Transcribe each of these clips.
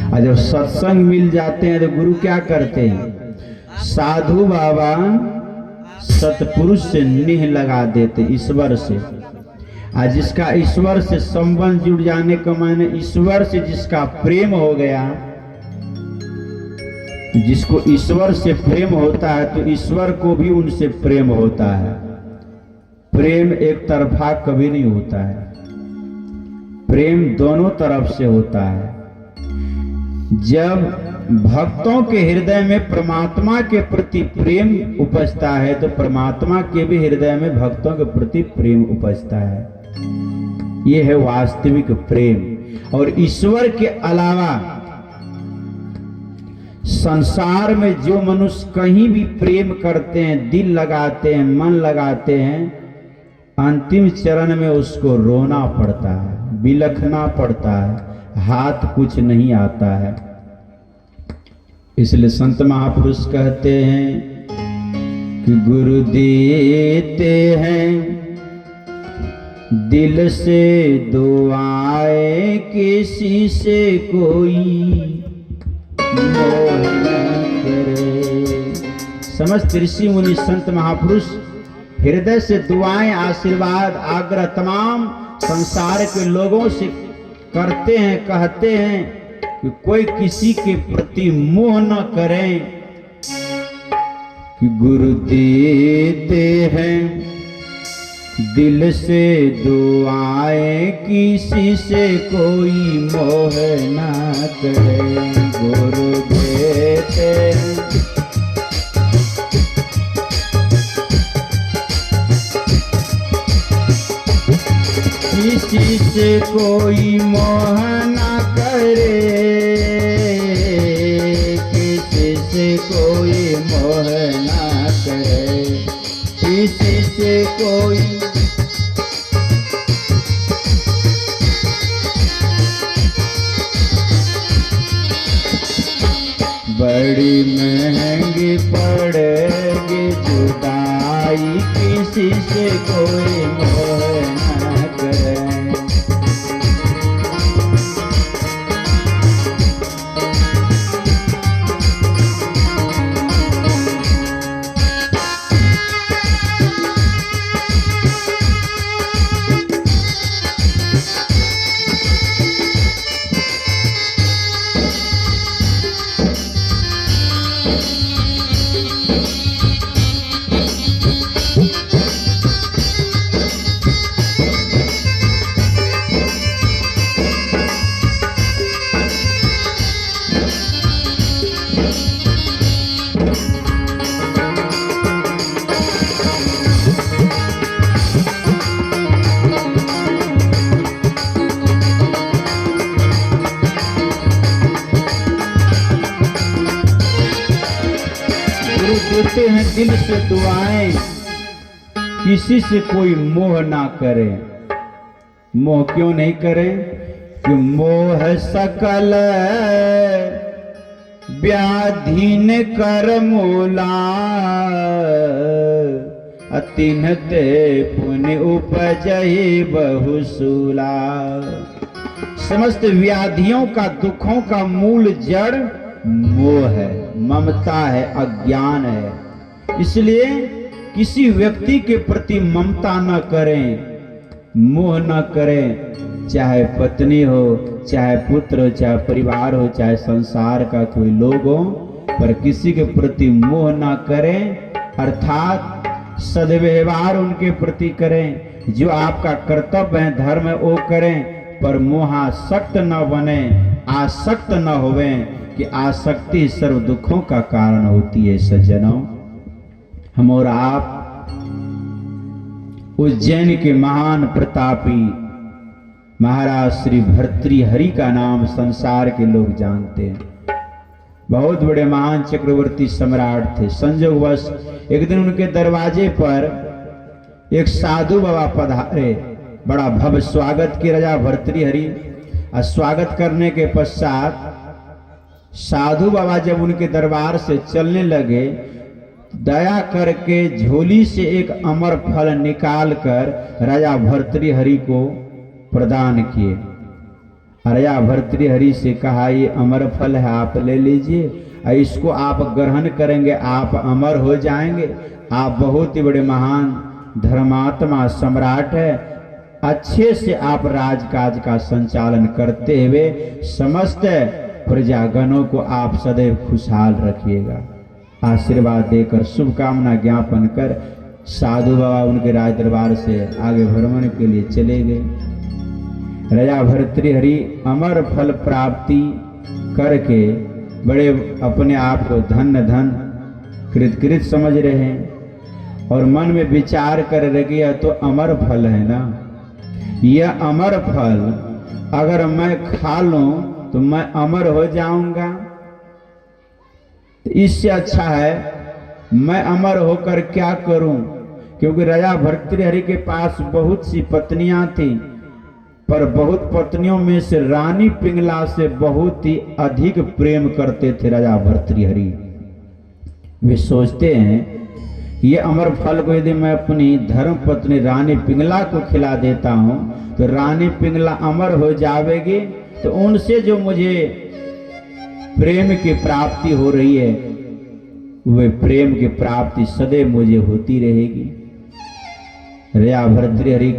और जब सत्संग मिल जाते हैं तो गुरु क्या करते हैं? साधु बाबा सतपुरुष से नेह लगा देते, ईश्वर से। आज जिसका ईश्वर से संबंध जुड़ जाने का माने ईश्वर से जिसका प्रेम हो गया, जिसको ईश्वर से प्रेम होता है तो ईश्वर को भी उनसे प्रेम होता है। प्रेम एक तरफा कभी नहीं होता है, प्रेम दोनों तरफ से होता है। जब भक्तों के हृदय में परमात्मा के प्रति प्रेम उपजता है तो परमात्मा के भी हृदय में भक्तों के प्रति प्रेम उपजता है। यह है वास्तविक प्रेम। और ईश्वर के अलावा संसार में जो मनुष्य कहीं भी प्रेम करते हैं, दिल लगाते हैं, मन लगाते हैं, अंतिम चरण में उसको रोना पड़ता है, बिलखना पड़ता है, हाथ कुछ नहीं आता है। इसलिए संत महापुरुष कहते हैं कि गुरु देते हैं दिल से दुआएं, किसी से कोई मोह न करे। समस्त ऋषि मुनि संत महापुरुष हृदय से दुआएं, आशीर्वाद, आग्रह तमाम संसार के लोगों से करते हैं, कहते हैं कि कोई किसी के प्रति मोह न करें, कि गुरु देते हैं दिल से दुआएं, किसी से कोई मोह न करे। गुरु देते हैं किसी से कोई मोह न करे, किसी से कोई मोह न करे, किसी से कोई बड़ी महंगी पड़ेगी जुदाई, किसी से कोई मोह न करे। देते हैं दिल से दुआएं, किसी से कोई मोह ना करे। मोह क्यों नहीं करें? कि मोह सकल व्याधीन कर मूला, अतिनते पुण्य उपजहि बहुसूला। समस्त व्याधियों का, दुखों का मूल जड़ मोह है, ममता है, अज्ञान है। इसलिए किसी व्यक्ति के प्रति ममता न करें, मोह न करें, चाहे पत्नी हो, चाहे पुत्र हो, चाहे परिवार हो, चाहे संसार का कोई लोग हो, पर किसी के प्रति मोह न करें। अर्थात सद्व्यवहार उनके प्रति करें, जो आपका कर्तव्य है, धर्म है, वो करें, पर मोहासक्त न बने, आसक्त न होवे, कि आसक्ति सर्व दुखों का कारण होती है। सज्जनों, हम और आप उज्जैन के महान प्रतापी महाराज श्री भर्तृहरि का नाम संसार के लोग जानते हैं। बहुत बड़े महान चक्रवर्ती सम्राट थे। संयोगवश एक दिन उनके दरवाजे पर एक साधु बाबा पधारे। बड़ा भव्य स्वागत किया राजा भर्तृहरि। स्वागत करने के पश्चात साधु बाबा जब उनके दरबार से चलने लगे, दया करके झोली से एक अमर फल निकालकर राजा भर्तृहरि को प्रदान किए राजा भर्तृहरि से कहा ये अमर फल है, आप ले लीजिए, इसको आप ग्रहण करेंगे आप अमर हो जाएंगे, आप बहुत ही बड़े महान धर्मात्मा सम्राट है, अच्छे से आप राजकाज का संचालन करते हुए समस्त प्रजागणों को आप सदैव खुशहाल रखिएगा। आशीर्वाद देकर शुभकामना ज्ञापन कर साधु बाबा उनके राज दरबार से आगे भ्रमण के लिए चले गए। राजा भर्तृहरि अमर फल प्राप्ति करके बड़े अपने आप को धन्य धन कृतकृत समझ रहे हैं और मन में विचार कर रहे यह तो अमर फल है ना, यह अमर फल अगर मैं खा लूं तो मैं अमर हो जाऊंगा, तो इससे अच्छा है मैं अमर होकर क्या करूं। क्योंकि राजा भर्तृहरि के पास बहुत सी पत्नियां थी, पर बहुत पत्नियों में से रानी पिंगला से बहुत ही अधिक प्रेम करते थे राजा भर्तृहरि। वे सोचते हैं ये अमर फल को यदि मैं अपनी धर्म पत्नी रानी पिंगला को खिला देता हूं तो रानी पिंगला अमर हो जाएगी, तो उनसे जो मुझे प्रेम की प्राप्ति हो रही है वे प्रेम की प्राप्ति सदैव मुझे होती रहेगी। राजा भर्तृहरि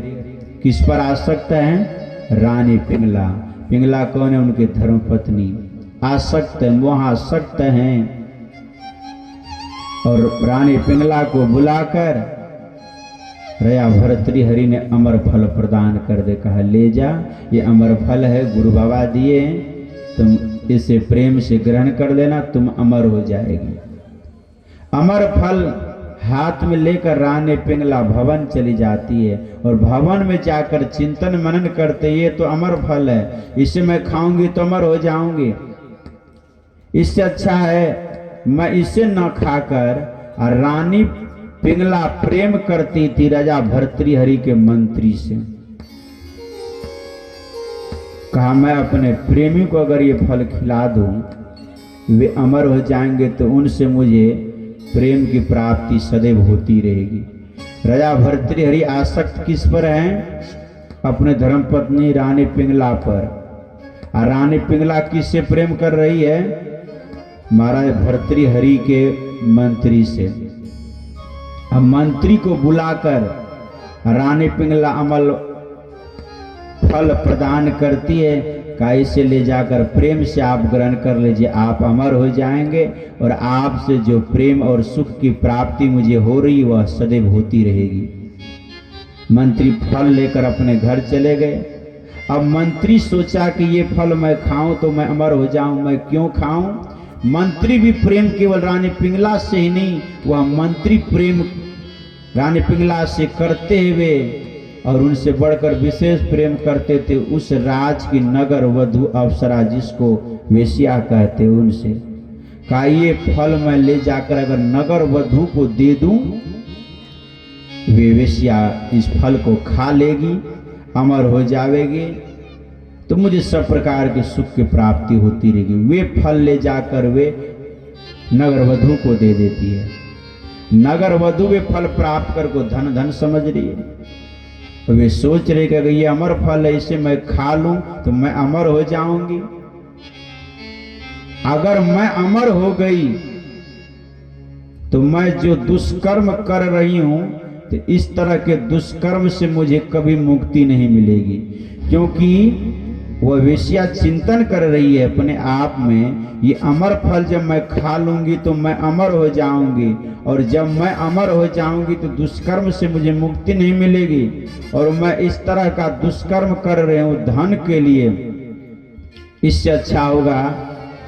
किस पर आसक्त हैं? रानी पिंगला। पिंगला कौन है? उनके धर्म पत्नी। आसक्त मोहासक्त हैं और रानी पिंगला को बुलाकर राजा भर्तृहरि ने अमर फल प्रदान कर दे, कहा ले जा, ये अमर फल है, गुरु बाबा दिए, तुम इसे प्रेम से ग्रहण कर लेना, तुम अमर हो जाएगी। अमर फल हाथ में लेकर रानी पिंगला भवन चली जाती है और भवन में जाकर चिंतन मनन करते, ये तो अमर फल है, इसे मैं खाऊंगी तो अमर हो जाऊंगी, इससे अच्छा है मैं इसे न खाकर। और रानी पिंगला प्रेम करती थी राजा भर्तृहरि के मंत्री से, कहा मैं अपने प्रेमी को अगर ये फल खिला दूं वे अमर हो जाएंगे, तो उनसे मुझे प्रेम की प्राप्ति सदैव होती रहेगी। राजा भर्तृहरि आसक्त किस पर हैं? अपने धर्मपत्नी रानी पिंगला पर। और रानी पिंगला किससे प्रेम कर रही है? महाराज भर्तृहरि के मंत्री से। अब मंत्री को बुलाकर रानी पिंगला अमल फल प्रदान करती है, का इसे ले जाकर प्रेम से आप ग्रहण कर लीजिए, आप अमर हो जाएंगे और आपसे जो प्रेम और सुख की प्राप्ति मुझे हो रही वह सदैव होती रहेगी। मंत्री फल लेकर अपने घर चले गए। अब मंत्री सोचा कि ये फल मैं खाऊं तो मैं अमर हो जाऊं, मैं क्यों खाऊं? मंत्री भी प्रेम केवल रानी पिंगला से ही नहीं, वह मंत्री प्रेम रानी पिंगला से करते हुए और उनसे बढ़कर विशेष प्रेम करते थे उस राज की नगर वधु अप्सरा जिसको वेश्या कहते, उनसे। कहा ये फल मैं ले जाकर अगर नगर वधु को दे दूं वे वेश्या इस फल को खा लेगी, अमर हो जाएगी, तो मुझे सब प्रकार के सुख की प्राप्ति होती रहेगी। वे फल ले जाकर वे नगर वधु को दे देती है। नगर वधु वे फल प्राप्त कर को धन धन समझ रही है। वे सोच रहे कि अगर ये अमर फल है इसे मैं खा लूं तो मैं अमर हो जाऊंगी। अगर मैं अमर हो गई तो मैं जो दुष्कर्म कर रही हूं तो इस तरह के दुष्कर्म से मुझे कभी मुक्ति नहीं मिलेगी, क्योंकि वह वेश्या चिंतन कर रही है अपने आप में, ये अमर फल जब मैं खा लूंगी तो मैं अमर हो जाऊंगी और जब मैं अमर हो जाऊंगी तो दुष्कर्म से मुझे मुक्ति नहीं मिलेगी और मैं इस तरह का दुष्कर्म कर रही हूं धन के लिए। इससे अच्छा होगा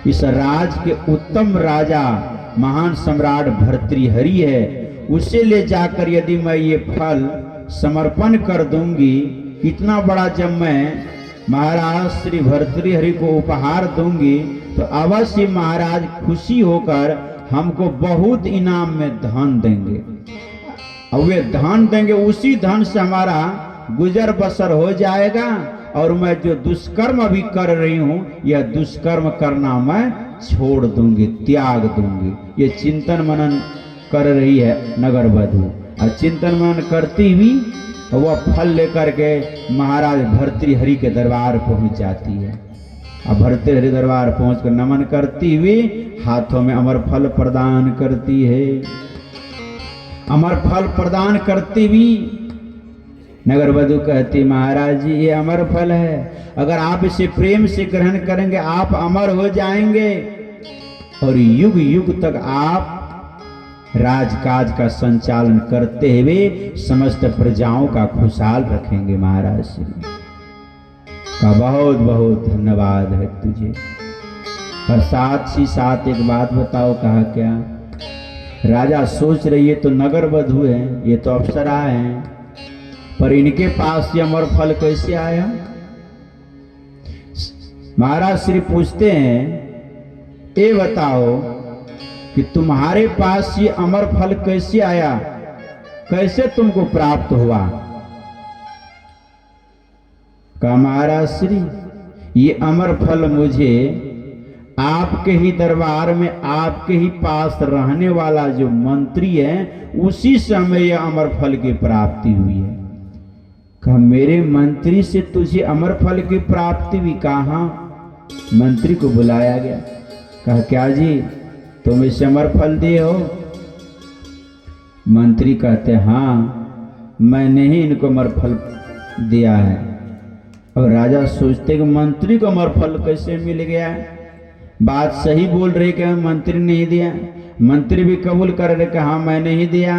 इस राज के उत्तम राजा महान सम्राट भर्तृहरि है, उसे ले जाकर यदि मैं ये फल समर्पण कर दूंगी, इतना बड़ा जब मैं महाराज श्री भर्तृहरि को उपहार दूंगी तो अवश्य महाराज खुशी होकर हमको बहुत इनाम में धन देंगे और वे धन देंगे, उसी धन से हमारा गुजर बसर हो जाएगा और मैं जो दुष्कर्म अभी कर रही हूं यह दुष्कर्म करना मैं छोड़ दूंगी, त्याग दूंगी। ये चिंतन मनन कर रही है नगर वधु और चिंतन मनन करती हुई वह फल लेकर के महाराज भर्तृहरि के दरबार पहुंच जाती है। अब भर्तृहरि दरबार पहुंचकर नमन करती हुई हाथों में अमर फल प्रदान करती है। अमर फल प्रदान करती हुई नगर वधु कहती, महाराज जी ये अमर फल है, अगर आप इसे प्रेम से ग्रहण करेंगे आप अमर हो जाएंगे और युग युग तक आप राजकाज का संचालन करते हुए समस्त प्रजाओं का खुशहाल रखेंगे। महाराज श्री का बहुत बहुत धन्यवाद है तुझे। पर साथ ही साथ एक बात बताओ, कहा क्या? राजा सोच रही है तो नगर वधु है, ये तो अप्सरा है, पर इनके पास ये अमर फल कैसे आया? महाराज श्री पूछते हैं, ये बताओ कि तुम्हारे पास ये अमर फल कैसे आया, कैसे तुमको प्राप्त हुआ? कहा महाराज श्री ये अमर फल मुझे आपके ही दरबार में आपके ही पास रहने वाला जो मंत्री है उसी समय यह अमर फल की प्राप्ति हुई है। कहा मेरे मंत्री से तुझे अमर फल की प्राप्ति हुई? कहाँ? मंत्री को बुलाया गया। कहा क्या जी तुम इसे अमर फल दिए हो? मंत्री कहते हाँ मैंने ही इनको अमर फल दिया है। अब राजा सोचते कि मंत्री को अमर फल कैसे मिल गया? बात सही बोल रहे कि मंत्री ने ही दिया। मंत्री भी कबूल कर रहे कि हाँ मैंने ही दिया।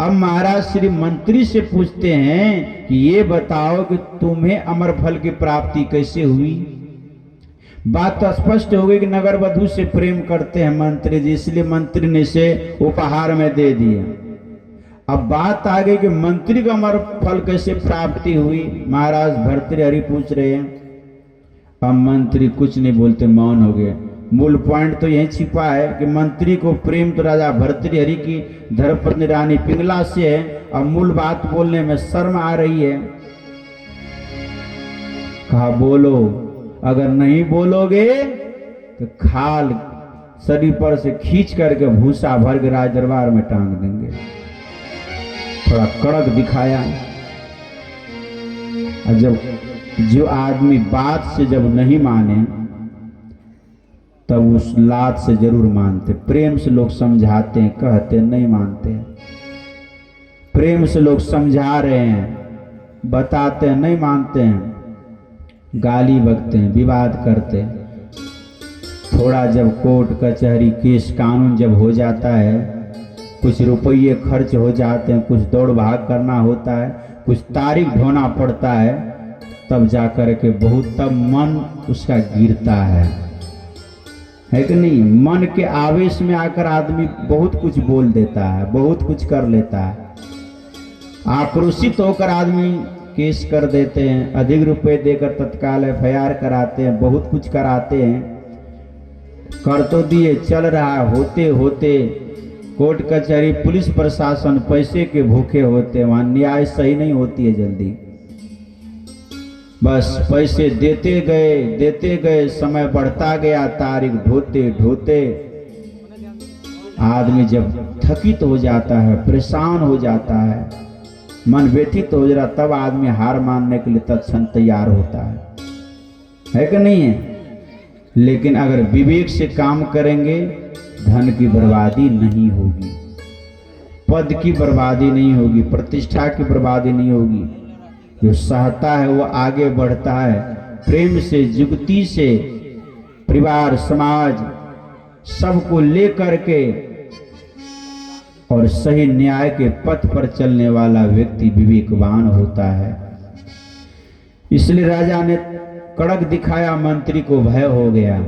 अब महाराज श्री मंत्री से पूछते हैं कि ये बताओ कि तुम्हें अमर फल की प्राप्ति कैसे हुई? बात तो स्पष्ट हो गई कि नगर वधु से प्रेम करते हैं मंत्री जी, इसलिए मंत्री ने इसे उपहार में दे दिया। अब बात आ गई कि मंत्री को अमर फल कैसे प्राप्ति हुई? महाराज भर्तृहरि पूछ रहे हैं। अब मंत्री कुछ नहीं बोलते, मौन हो गए। मूल पॉइंट तो यही छिपा है कि मंत्री को प्रेम तो राजा भर्तृहरि की धर्मपत्नी रानी पिंगला से है। अब मूल बात बोलने में शर्म आ रही है। कहा बोलो, अगर नहीं बोलोगे तो खाल शरीर पर से खींच करके भूसा भर के राज दरबार में टांग देंगे। थोड़ा कड़क दिखाया। और जब जो आदमी बात से जब नहीं माने तब उस लात से जरूर मानते। प्रेम से लोग समझाते हैं, कहते नहीं मानते। प्रेम से लोग समझा रहे हैं, बताते हैं, नहीं मानते हैं, गाली बकते हैं, विवाद करते हैं। थोड़ा जब कोर्ट कचहरी केस कानून जब हो जाता है, कुछ रुपये खर्च हो जाते हैं, कुछ दौड़ भाग करना होता है, कुछ तारीख ढोना पड़ता है, तब जाकर के बहुत तब मन उसका गिरता है कि नहीं? मन के आवेश में आकर आदमी बहुत कुछ बोल देता है, बहुत कुछ कर लेता है। आक्रोशित होकर आदमी केस कर देते हैं, अधिक रुपए देकर तत्काल एफआईआर कराते हैं, बहुत कुछ कराते हैं। कर तो दिए, चल रहा होते होते कोर्ट कचहरी पुलिस प्रशासन पैसे के भूखे होते हैं, वहां न्याय सही नहीं होती है जल्दी। बस पैसे देते गए, समय बढ़ता गया, तारीख ढोते ढोते आदमी जब थकित हो जाता है, परेशान हो जाता है, मन व्यथित हो जा, तब आदमी हार मानने के लिए तत्क्षण तैयार होता है कि नहीं है? लेकिन अगर विवेक से काम करेंगे धन की बर्बादी नहीं होगी, पद की बर्बादी नहीं होगी, प्रतिष्ठा की बर्बादी नहीं होगी। जो सहता है वो आगे बढ़ता है। प्रेम से, जुगती से परिवार समाज सबको लेकर के और सही न्याय के पथ पर चलने वाला व्यक्ति विवेकवान होता है। इसलिए राजा ने कड़क दिखाया, मंत्री को भय हो गया।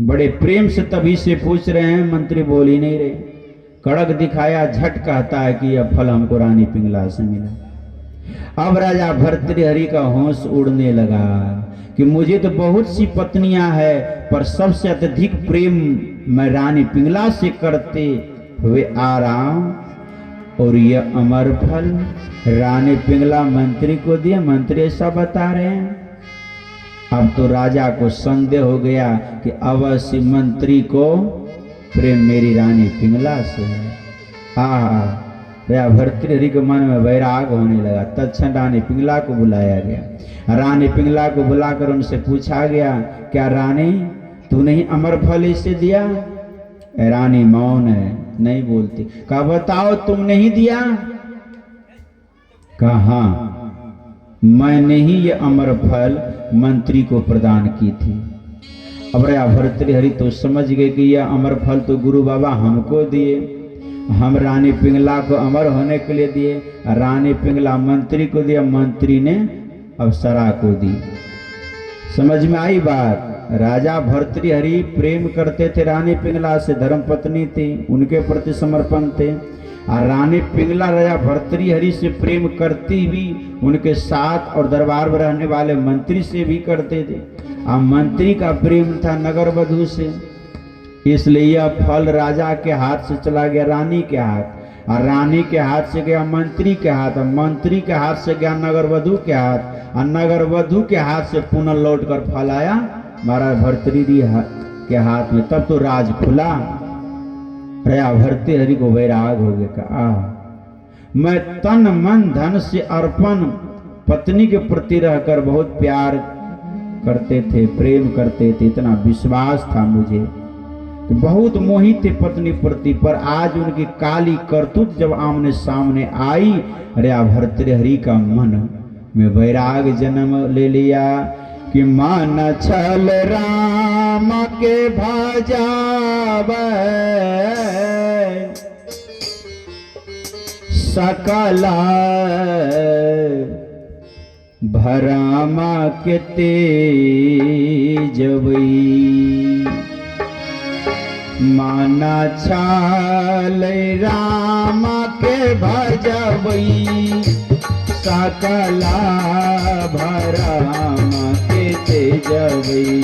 बड़े प्रेम से तभी से पूछ रहे हैं, मंत्री बोल ही नहीं रहे। कड़क दिखाया, झट कहता है कि यह फल हमको रानी पिंगला से मिला। अब राजा भर्तृहरि का होश उड़ने लगा कि मुझे तो बहुत सी पत्नियां हैं, पर सबसे अत्यधिक प्रेम मैं रानी पिंगला से करते हुए आ रहा हूं, और यह अमर फल रानी पिंगला मंत्री को दिया। मंत्री ऐसा बता रहे हैं। अब तो राजा को संदेह हो गया कि अवश्य मंत्री को प्रेम मेरी रानी पिंगला से है। भैया भर्तृहरि के मन में वैराग होने लगा। तत्क्षण रानी पिंगला को बुलाया गया। रानी पिंगला को बुलाकर उनसे पूछा गया, क्या रानी तूने ही अमर फल इसे दिया? रानी मौन है, नहीं बोलती। कहा बताओ तुमने ही दिया? कहा हाँ, मैंने ही ये अमर फल मंत्री को प्रदान की थी। अब राजा भर्तृहरि तो समझ गए कि यह अमर फल तो गुरु बाबा हमको दिए, हम रानी पिंगला को अमर होने के लिए दिए। रानी पिंगला मंत्री को दिया, मंत्री ने अप्सरा को दी। समझ में आई बात? राजा भर्तृहरि प्रेम करते थे रानी पिंगला से, धर्मपत्नी थी, उनके प्रति समर्पण थे। और रानी पिंगला राजा भर्तृहरि से प्रेम करती भी उनके साथ और दरबार में रहने वाले मंत्री से भी करते थे। और मंत्री का प्रेम था नगर वधु से, इसलिए यह फल राजा के हाथ से चला गया रानी के हाथ, और रानी के हाथ से गया मंत्री के हाथ, और मंत्री के हाथ से गया नगर वधु के हाथ, और नगर वधु के हाथ से पुनः लौट कर फल आया महाराज भर्तृहरि के हाथ में। तब तो राज खुला। राजा भर्तृहरि को वैराग हो गया। कहा मैं तन मन धन से अर्पण पत्नी के प्रति रहकर बहुत प्यार करते थे, प्रेम करते थे, इतना विश्वास था मुझे, बहुत मोहित थे पत्नी प्रति। पर आज उनकी काली करतूत जब आमने सामने आई, राजा भर्तृहरि का मन में वैराग जन्म ले लिया कि मन छल राम के भजावे, सकला भरामा के तेजवई। माना छल राम के भजवई, सकला भरामा के तेजवई।